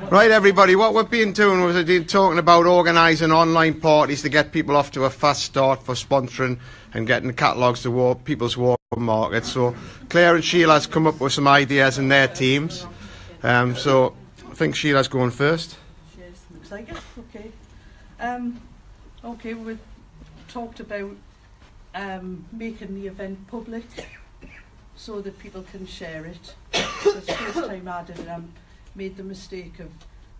Right, everybody, what we've been doing was talking about organising online parties to get people off to a fast start for sponsoring and getting the catalogues to people's warm market. So Claire and Sheila's come up with some ideas in their teams. So I think Sheila's going first. Yes, looks like it. Okay. Okay, we talked about making the event public so that people can share it. So it's the first time I did it. I made the mistake of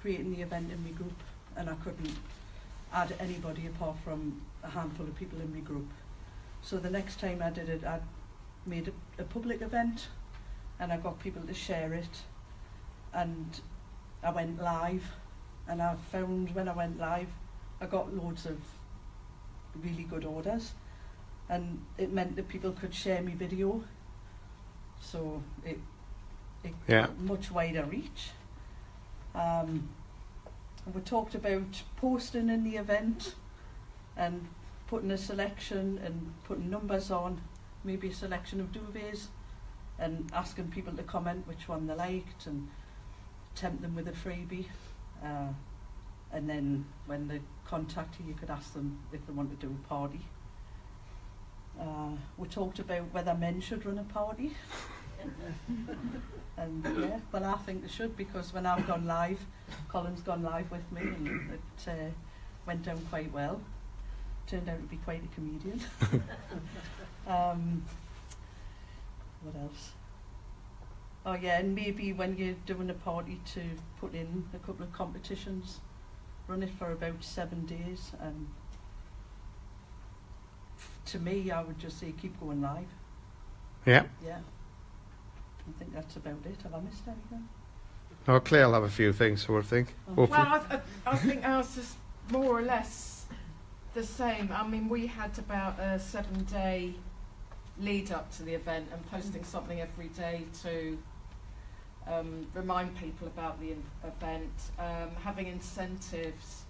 creating the event in my group, and I couldn't add anybody apart from a handful of people in my group. So the next time I did it, I made a public event, and I got people to share it, and I went live, and I found when I went live, I got loads of really good orders, and it meant that people could share my video, so it got much wider reach. And we talked about posting in the event and putting a selection and putting numbers on, maybe a selection of duvets, and asking people to comment which one they liked and tempt them with a freebie. And then when they contact you, you could ask them if they want to do a party. We talked about whether men should run a party. And yeah, well, I think they should, because when I've gone live, Colin's gone live with me, and it went down quite well. Turned out to be quite a comedian. What else? Oh yeah, and maybe when you're doing a party, to put in a couple of competitions, run it for about 7 days, and to me, I would just say keep going live. Yeah. Yeah. I think that's about it. Have I missed anything? Oh, Claire will have a few things, so I think. Well, I think ours is more or less the same. I mean, we had about a 7-day lead up to the event, and posting something every day to remind people about the event, having incentives.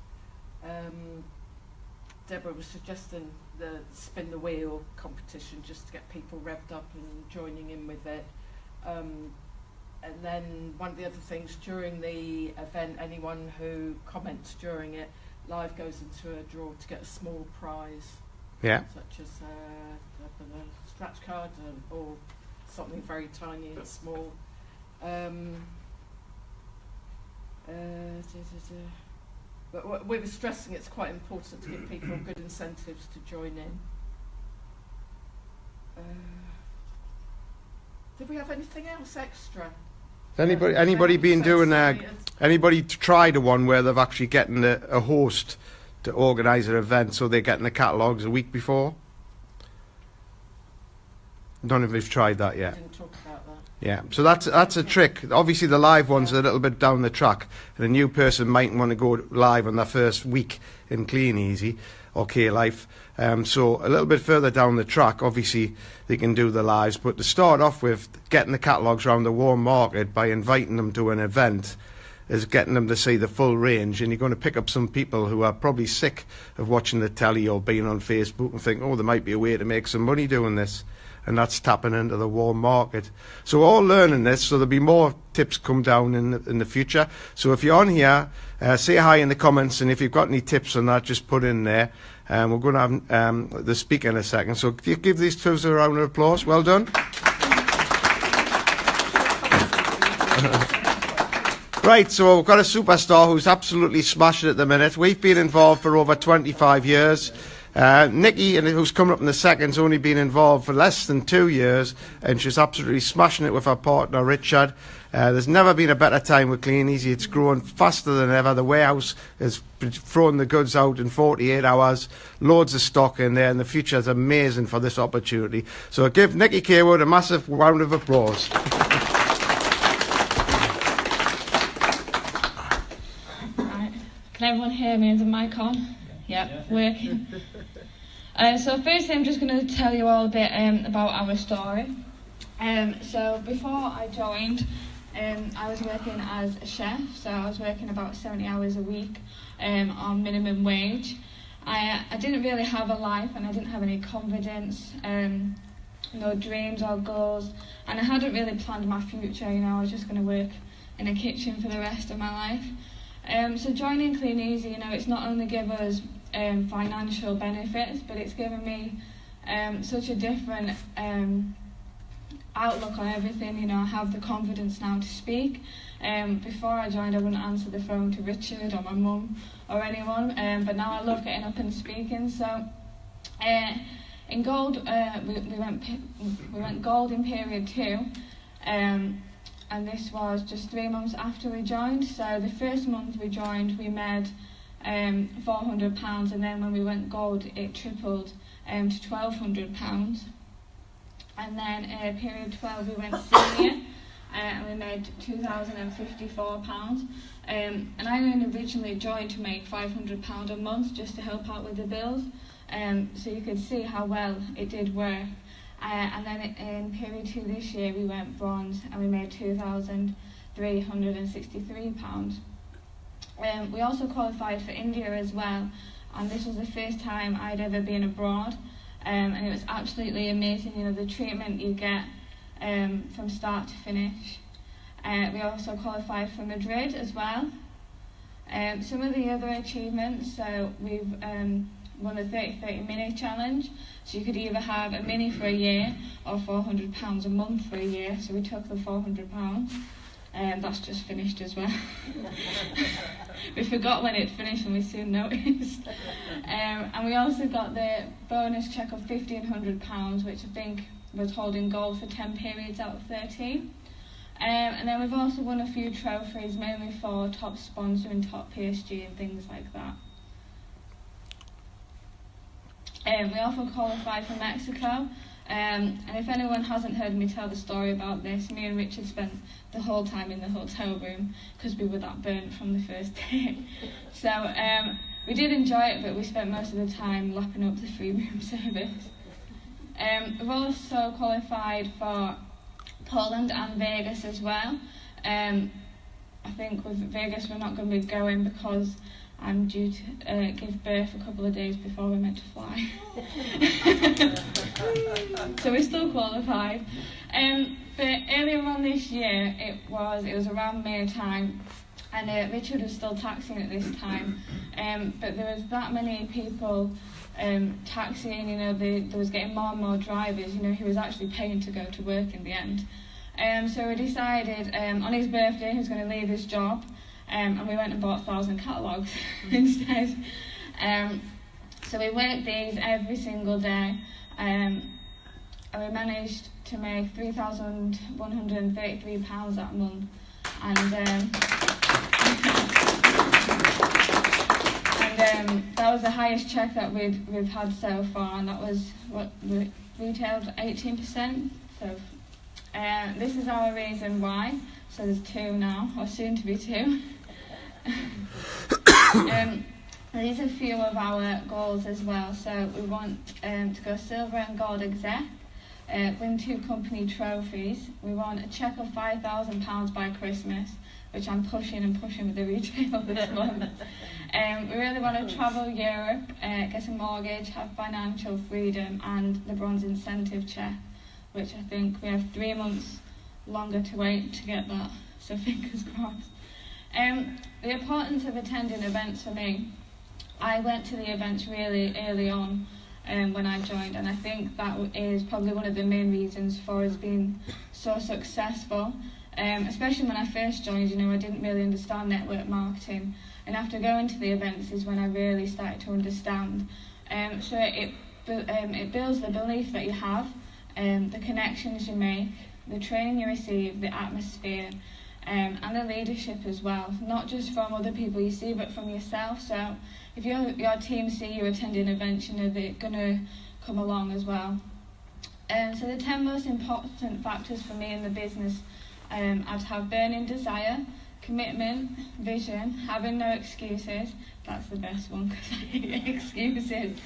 Deborah was suggesting the spin the wheel competition, just to get people revved up and joining in with it. And then one of the other things during the event, anyone who comments during it live goes into a draw to get a small prize. Yeah. Such as a scratch card or something very tiny and small. But we were stressing it's quite important to give people good incentives to join in. Did we have anything else extra? Anybody been doing anybody tried a one where they've actually getting a host to organise an event, so they're getting the catalogues a week before? I don't know if they've tried that yet. We didn't talk about that. Yeah, so that's a trick. Obviously the live ones are a little bit down the track, and a new person might want to go live on their first week in kleeneze or K-Life. So a little bit further down the track, obviously they can do the lives, but to start off with, getting the catalogues around the warm market by inviting them to an event is getting them to see the full range, and you're going to pick up some people who are probably sick of watching the telly or being on Facebook and think, oh, there might be a way to make some money doing this. And that's tapping into the warm market. So we're all learning this, so there'll be more tips come down in the future. So if you're on here, say hi in the comments, and if you've got any tips on that, just put in there. We're going to have the speaker in a second. So give these two a round of applause. Well done. Right, so we've got a superstar who's absolutely smashing it at the minute. We've been involved for over 25 years. Nikki, who's coming up in the second, has only been involved for less than 2 years, and she's absolutely smashing it with her partner Richard. There's never been a better time with kleeneze. It's growing faster than ever. The warehouse is throwing the goods out in 48 hours. Loads of stock in there, and the future is amazing for this opportunity. So give Nikki Cawood a massive round of applause. Right. Can everyone hear me? Is the mic on? Yep, working. So firstly, I'm just going to tell you all a bit about our story. So before I joined, I was working as a chef, so I was working about 70 hours a week on minimum wage. I didn't really have a life, and I didn't have any confidence, no dreams or goals, and I hadn't really planned my future. You know, I was just going to work in a kitchen for the rest of my life. So joining Kleeneze, you know, it's not only given us financial benefits, but it's given me such a different outlook on everything. You know, I have the confidence now to speak. Before I joined, I wouldn't answer the phone to Richard or my mum or anyone, but now I love getting up and speaking. So in gold, we went gold in period 2, and this was just 3 months after we joined. So the first month we joined, we made £400, and then when we went gold, it tripled to £1,200. And then period 12 we went senior, and we made £2,054. And I only originally joined to make £500 a month just to help out with the bills. So you could see how well it did work. And then in period 2 this year we went bronze, and we made £2,363. We also qualified for India as well, and this was the first time I'd ever been abroad. And it was absolutely amazing, you know, the treatment you get from start to finish. We also qualified for Madrid as well. Some of the other achievements, so we've won the 30-30 mini challenge. So you could either have a mini for a year or £400 a month for a year. So we took the £400. That's just finished as well. We forgot when it finished and we soon noticed. And we also got the bonus cheque of £1,500, which I think was holding gold for 10 periods out of 13. And then we've also won a few trophies, mainly for top sponsor and top PSG and things like that. We also qualified for Mexico. And if anyone hasn't heard me tell the story about this, me and Richard spent the whole time in the hotel room because we were that burnt from the first day. So we did enjoy it, but we spent most of the time lapping up the free room service. We've also qualified for Poland and Vegas as well. I think with Vegas we're not going to be going because I'm due to give birth a couple of days before we're meant to fly. So we're still qualified. But earlier on this year, it was around May time, and Richard was still taxiing at this time. But there was that many people taxiing, you know, there was getting more and more drivers, you know, who was actually paying to go to work in the end. So we decided on his birthday he was going to leave his job. And we went and bought 1,000 catalogues instead. So we worked these every single day, and we managed to make £3,133 that month. And that was the highest check that we've had so far, and that was what we retailed 18%. So this is our reason why. So there's 2 now, or soon to be 2. These are a few of our goals as well. So we want to go silver and gold exec, win 2 company trophies. We want a cheque of £5,000 by Christmas, which I'm pushing with the retail this month. We really want to travel Europe, get a mortgage, have financial freedom, and the bronze incentive cheque, which I think we have 3 months longer to wait to get that, so fingers crossed. The importance of attending events for me, I went to the events really early on when I joined, and I think that is probably one of the main reasons for us being so successful. Especially when I first joined, you know, I didn't really understand network marketing, and after going to the events is when I really started to understand. So it builds the belief that you have, the connections you make, the training you receive, the atmosphere, and the leadership as well, not just from other people you see, but from yourself. So if your team see you attending events, you know they're going to come along as well. So the 10 most important factors for me in the business, I'd have burning desire, commitment, vision, having no excuses. That's the best one because I hate excuses.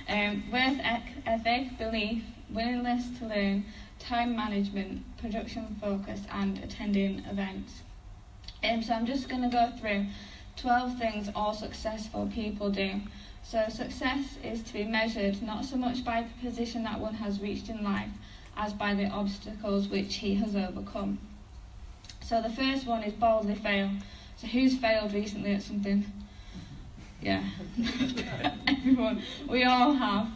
Worth ethic, belief, willingness to learn, time management, production focus, and attending events. So I'm just going to go through 12 things all successful people do. So success is to be measured not so much by the position that one has reached in life as by the obstacles which he has overcome. So the first one is boldly fail. So who's failed recently at something? Yeah, everyone. We all have.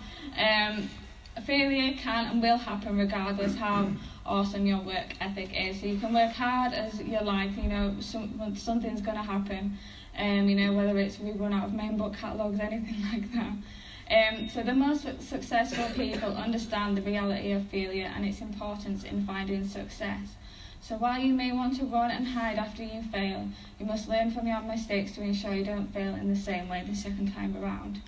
Failure can and will happen regardless how awesome your work ethic is. So you can work hard as you like, you know, something's going to happen. You know, whether it's we run out of main book catalogues, anything like that. So the most successful people understand the reality of failure and its importance in finding success. So while you may want to run and hide after you fail, you must learn from your mistakes to ensure you don't fail in the same way the second time around.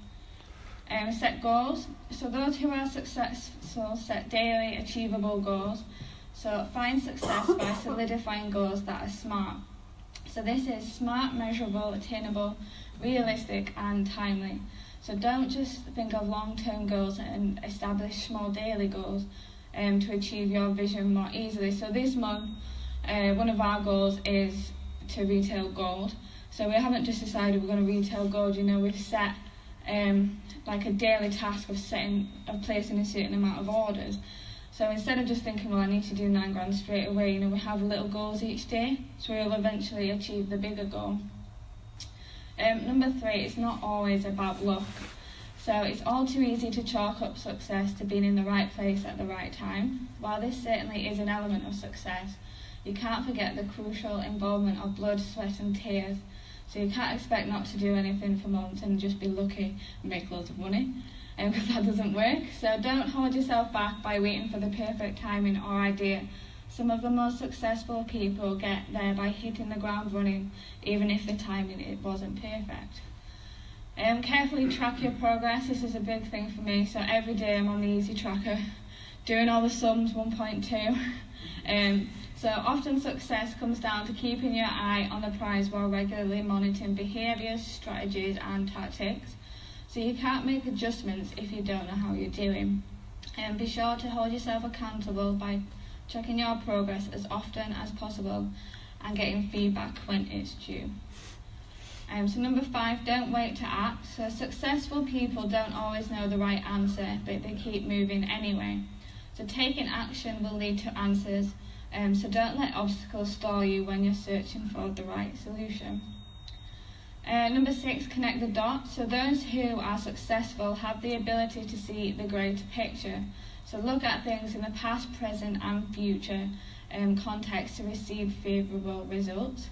Set goals. So those who are successful set daily achievable goals. So find success by solidifying goals that are smart. So this is smart, measurable, attainable, realistic and timely. So don't just think of long-term goals and establish small daily goals to achieve your vision more easily. So this month, one of our goals is to retail gold. So we haven't just decided we're going to retail gold, you know, we've set like a daily task of placing a certain amount of orders. So instead of just thinking, well, I need to do 9 grand straight away, you know, we have little goals each day, so we'll eventually achieve the bigger goal. Number 3, it's not always about luck. So it's all too easy to chalk up success to being in the right place at the right time. While this certainly is an element of success, you can't forget the crucial involvement of blood, sweat and tears. So you can't expect not to do anything for months and just be lucky and make loads of money, because that doesn't work. So don't hold yourself back by waiting for the perfect timing or idea. Some of the most successful people get there by hitting the ground running, even if the timing it wasn't perfect. Carefully track your progress. This is a big thing for me. So every day I'm on the easy tracker, doing all the sums 1.2. So often success comes down to keeping your eye on the prize while regularly monitoring behaviours, strategies and tactics. So you can't make adjustments if you don't know how you're doing. And be sure to hold yourself accountable by checking your progress as often as possible and getting feedback when it's due. So number 5, don't wait to act. So successful people don't always know the right answer, but they keep moving anyway. So taking action will lead to answers. So don't let obstacles stall you when you're searching for the right solution. Number 6, connect the dots. So those who are successful have the ability to see the greater picture. So look at things in the past, present and future context to receive favourable results.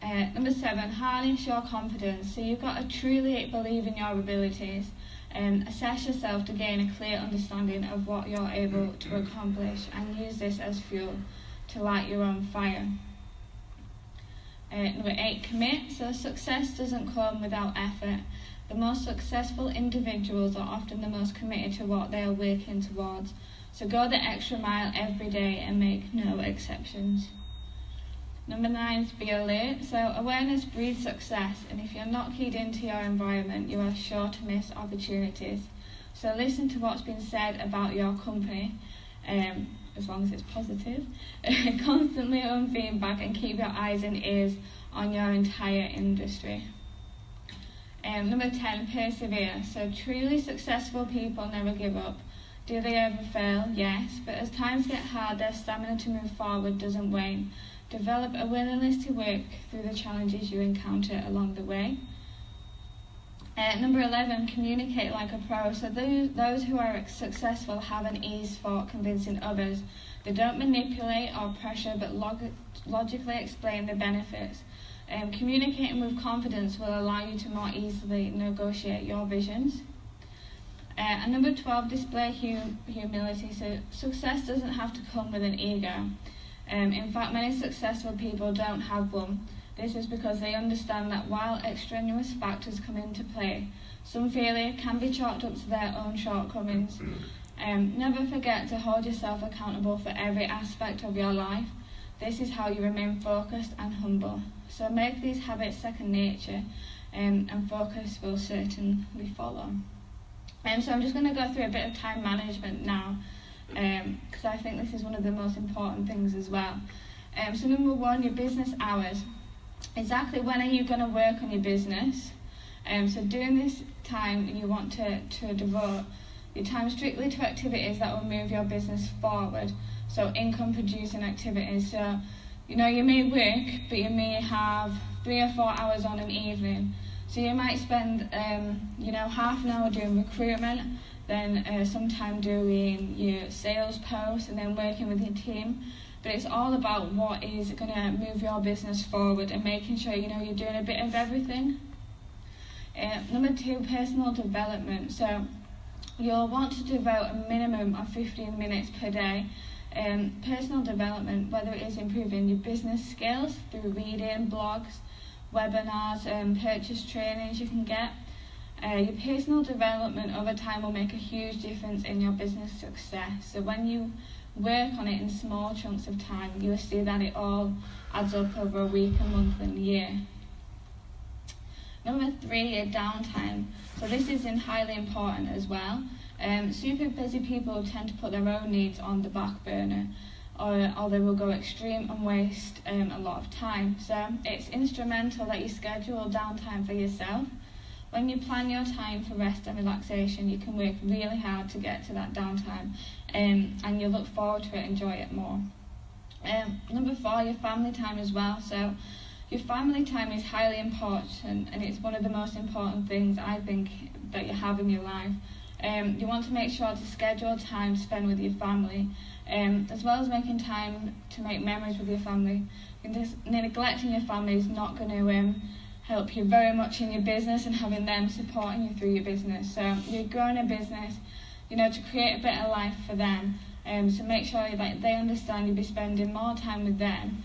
Number 7, harness your confidence. So you've got to truly believe in your abilities and assess yourself to gain a clear understanding of what you're able to accomplish and use this as fuel to light your own fire. Number 8, commit. So success doesn't come without effort. The most successful individuals are often the most committed to what they are working towards. So go the extra mile every day and make no exceptions. Number 9 is be alert. So awareness breeds success, and if you're not keyed into your environment, you are sure to miss opportunities. So listen to what's been said about your company, as long as it's positive. Constantly own feedback and keep your eyes and ears on your entire industry. Number 10, persevere. So truly successful people never give up. Do they ever fail? Yes, but as times get hard, their stamina to move forward doesn't wane. Develop a willingness to work through the challenges you encounter along the way. Number 11, communicate like a pro. So those who are successful have an ease for convincing others. They don't manipulate or pressure, but logically explain the benefits. Communicating with confidence will allow you to more easily negotiate your visions. And number 12, display humility. So success doesn't have to come with an ego. In fact, many successful people don't have one. This is because they understand that while extraneous factors come into play, some failure can be chalked up to their own shortcomings. Never forget to hold yourself accountable for every aspect of your life. This is how you remain focused and humble. So make these habits second nature, and focus will certainly follow. So I'm just going to go through a bit of time management now, because I think this is one of the most important things as well. So number 1, your business hours. Exactly when are you going to work on your business? So during this time you want to devote your time strictly to activities that will move your business forward. So income producing activities. So you know, you may work, but you may have 3 or 4 hours on an evening. So you might spend, you know, half an hour doing recruitment, then some time doing your sales posts, and then working with your team. But it's all about what is going to move your business forward and making sure, you know, you're doing a bit of everything. Number 2, personal development. So you'll want to devote a minimum of 15 minutes per day. Personal development, whether it is improving your business skills through reading, blogs, webinars, purchase trainings you can get. Your personal development over time will make a huge difference in your business success. So when you work on it in small chunks of time, you will see that it all adds up over a week, a month and a year. Number 3, your downtime. So this is highly important as well. Super busy people tend to put their own needs on the back burner, or they will go extreme and waste a lot of time. So it's instrumental that you schedule downtime for yourself. When you plan your time for rest and relaxation, you can work really hard to get to that downtime, and you'll look forward to it, enjoy it more. Number 4, your family time as well. So your family time is highly important, and it's one of the most important things I think that you have in your life. You want to make sure to schedule time to spend with your family, as well as making time to make memories with your family. And just neglecting your family is not going to help you very much in your business, and having them supporting you through your business. So you're growing a business, you know, to create a better life for them. So make sure that they understand you'll be spending more time with them.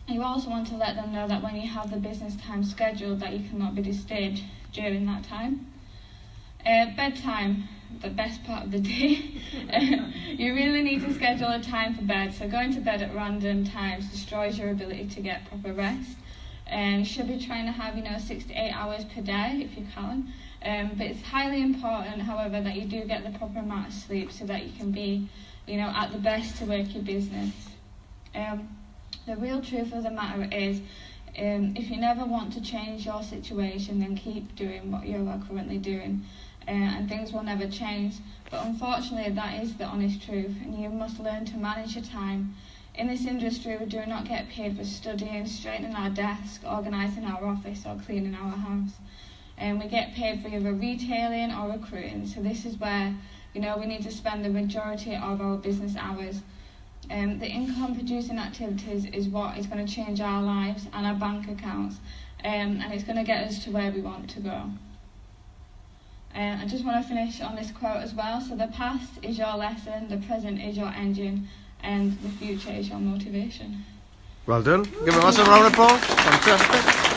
You also want to let them know that when you have the business time scheduled, that you cannot be disturbed during that time. Bedtime, the best part of the day. You really need to schedule a time for bed. So going to bed at random times destroys your ability to get proper rest. You should be trying to have, you know, 6 to 8 hours per day if you can. But it's highly important, however, that you do get the proper amount of sleep so that you can be, you know, at the best to work your business. The real truth of the matter is, if you never want to change your situation, then keep doing what you are currently doing, and things will never change. But unfortunately, that is the honest truth, and you must learn to manage your time. In this industry, we do not get paid for studying, straightening our desk, organising our office or cleaning our house. We get paid for either retailing or recruiting. So this is where, you know, we need to spend the majority of our business hours. The income producing activities is what is going to change our lives and our bank accounts, and it's going to get us to where we want to go. I just want to finish on this quote as well. So the past is your lesson, the present is your engine, and the future is your motivation. Well done. Give a massive round of applause. Fantastic.